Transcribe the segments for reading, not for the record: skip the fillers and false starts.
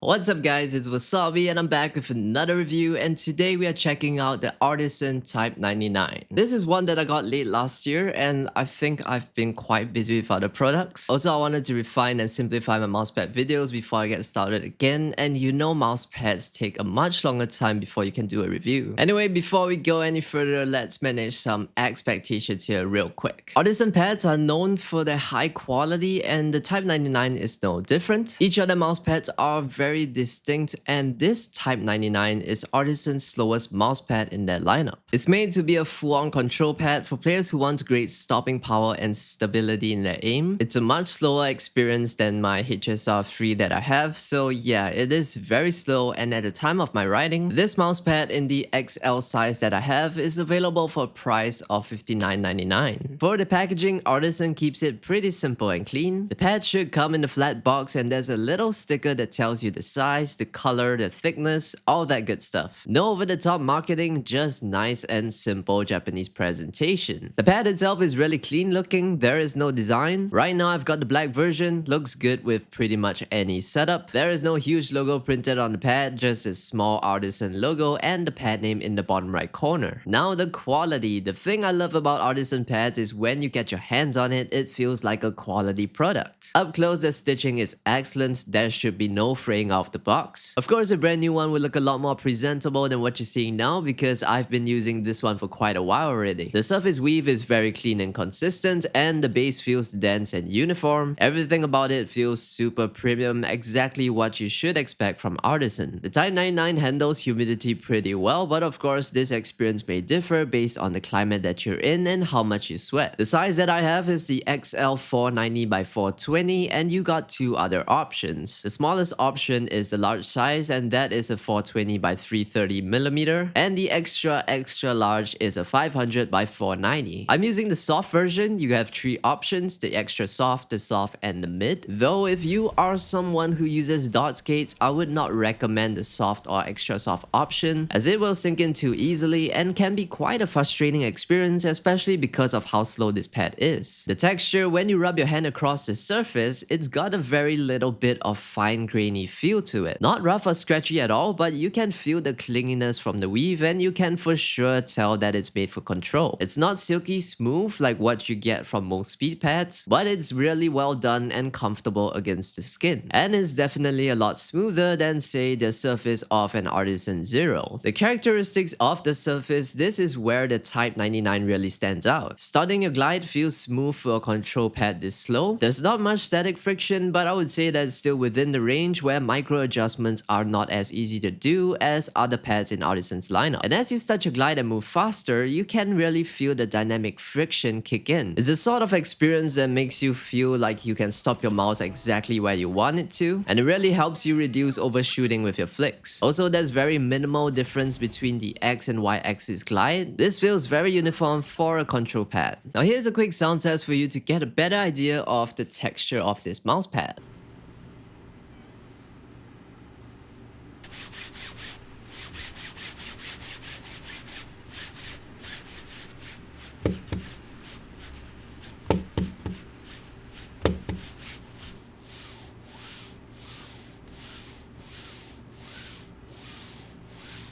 What's up guys, it's Wasabi and I'm back with another review, and today we are checking out the Artisan Type-99. This is one that I got late last year and I think I've been quite busy with other products. Also, I wanted to refine and simplify my mousepad videos before I get started again, and you know mousepads take a much longer time before you can do a review. Anyway, before we go any further, let's manage some expectations here real quick. Artisan pads are known for their high quality and the Type-99 is no different. Each of the mousepads are very distinct, and this Type-99 is Artisan's slowest mousepad in their lineup. It's made to be a full-on control pad for players who want great stopping power and stability in their aim. It's a much slower experience than my HSR3 that I have, so yeah, it is very slow, and at the time of my writing, this mousepad in the XL size that I have is available for a price of $59.99. For the packaging, Artisan keeps it pretty simple and clean. The pad should come in a flat box and there's a little sticker that tells you the size, the color, the thickness, all that good stuff. No over-the-top marketing, just nice and simple Japanese presentation. The pad itself is really clean looking, there is no design. Right now I've got the black version, looks good with pretty much any setup. There is no huge logo printed on the pad, just a small Artisan logo and the pad name in the bottom right corner. Now the quality. The thing I love about Artisan pads is when you get your hands on it, it feels like a quality product. Up close, the stitching is excellent, there should be no fraying off the box. Of course, a brand new one will look a lot more presentable than what you're seeing now because I've been using this one for quite a while already. The surface weave is very clean and consistent, and the base feels dense and uniform. Everything about it feels super premium, exactly what you should expect from Artisan. The Type-99 handles humidity pretty well, but of course this experience may differ based on the climate that you're in and how much you sweat. The size that I have is the XL 490 by 420, and you got two other options. The smallest option is the large size, and that is a 420 by 330mm, and the extra large is a 500 by 490. I'm using the soft version. You have three options: the extra soft, the soft, and the mid. Though if you are someone who uses dot skates, I would not recommend the soft or extra soft option, as it will sink in too easily and can be quite a frustrating experience, especially because of how slow this pad is. The texture, when you rub your hand across the surface, it's got a very little bit of fine grainy feel to it. Not rough or scratchy at all, but you can feel the clinginess from the weave, and you can for sure tell that it's made for control. It's not silky smooth like what you get from most speed pads, but it's really well done and comfortable against the skin. And it's definitely a lot smoother than, say, the surface of an Artisan Zero. The characteristics of the surface, this is where the Type-99 really stands out. Starting your glide feels smooth for a control pad this slow. There's not much static friction, but I would say that it's still within the range where micro adjustments are not as easy to do as other pads in Artisan's lineup. And as you start your glide and move faster, you can really feel the dynamic friction kick in. It's the sort of experience that makes you feel like you can stop your mouse exactly where you want it to, and it really helps you reduce overshooting with your flicks. Also, there's very minimal difference between the X and Y axis glide. This feels very uniform for a control pad. Now here's a quick sound test for you to get a better idea of the texture of this mouse pad.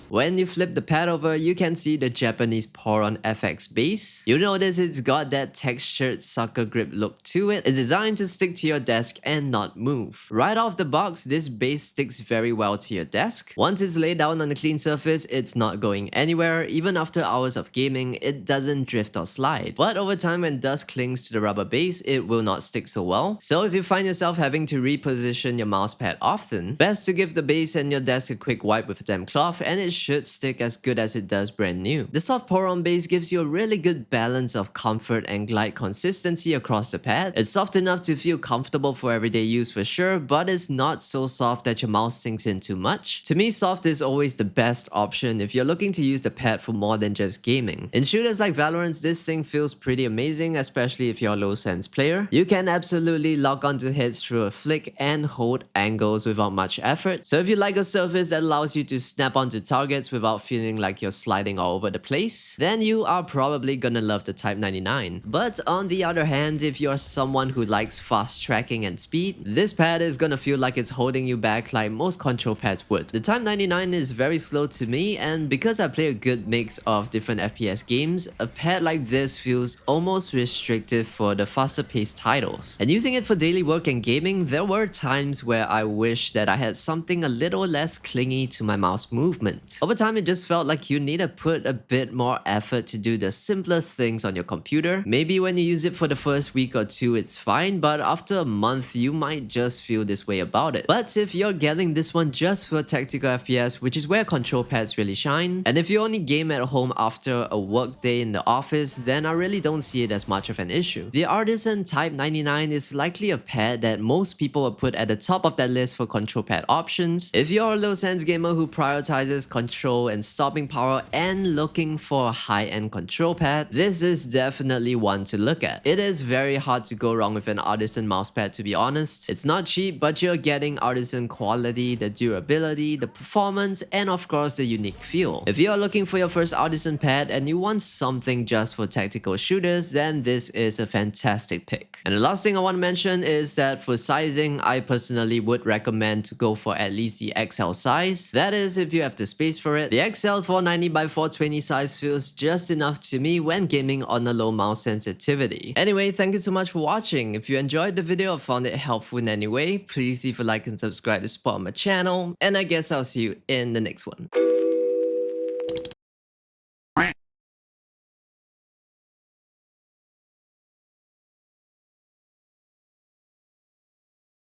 When you flip the pad over, you can see the Japanese Poron FX base. You'll notice it's got that textured sucker grip look to it. It's designed to stick to your desk and not move. Right off the box, this base sticks very well to your desk. Once it's laid down on a clean surface, it's not going anywhere. Even after hours of gaming, it doesn't drift or slide. But over time, when dust clings to the rubber base, it will not stick so well. So if you find yourself having to reposition your mousepad often, best to give the base and your desk a quick wipe with a damp cloth, and it should stick as good as it does brand new. The soft pour-on base gives you a really good balance of comfort and glide consistency across the pad. It's soft enough to feel comfortable for everyday use for sure, but it's not so soft that your mouse sinks in too much. To me, soft is always the best option if you're looking to use the pad for more than just gaming. In shooters like Valorant, this thing feels pretty amazing, especially if you're a low sense player. You can absolutely lock onto hits through a flick and hold angles without much effort. So if you like a surface that allows you to snap onto targets targets without feeling like you're sliding all over the place, then you are probably gonna love the Type-99. But on the other hand, if you're someone who likes fast tracking and speed, this pad is gonna feel like it's holding you back like most control pads would. The Type-99 is very slow to me, and because I play a good mix of different FPS games, a pad like this feels almost restrictive for the faster paced titles. And using it for daily work and gaming, there were times where I wish that I had something a little less clingy to my mouse movement. Over time, it just felt like you need to put a bit more effort to do the simplest things on your computer. Maybe when you use it for the first week or two, it's fine, but after a month, you might just feel this way about it. But if you're getting this one just for tactical FPS, which is where control pads really shine, and if you only game at home after a work day in the office, then I really don't see it as much of an issue. The Artisan Type-99 is likely a pad that most people will put at the top of that list for control pad options. If you're a low-sense gamer who prioritizes control and stopping power and looking for a high-end control pad, this is definitely one to look at. It is very hard to go wrong with an Artisan mousepad, to be honest. It's not cheap, but you're getting Artisan quality, the durability, the performance, and of course the unique feel. If you're looking for your first Artisan pad and you want something just for tactical shooters, then this is a fantastic pick. And the last thing I want to mention is that for sizing, I personally would recommend to go for at least the XL size. That is, if you have the space for it. The XL 490 by 420 size feels just enough to me when gaming on a low mouse sensitivity. Anyway, thank you so much for watching. If you enjoyed the video or found it helpful in any way, please leave a like and subscribe to support my channel. And I guess I'll see you in the next one.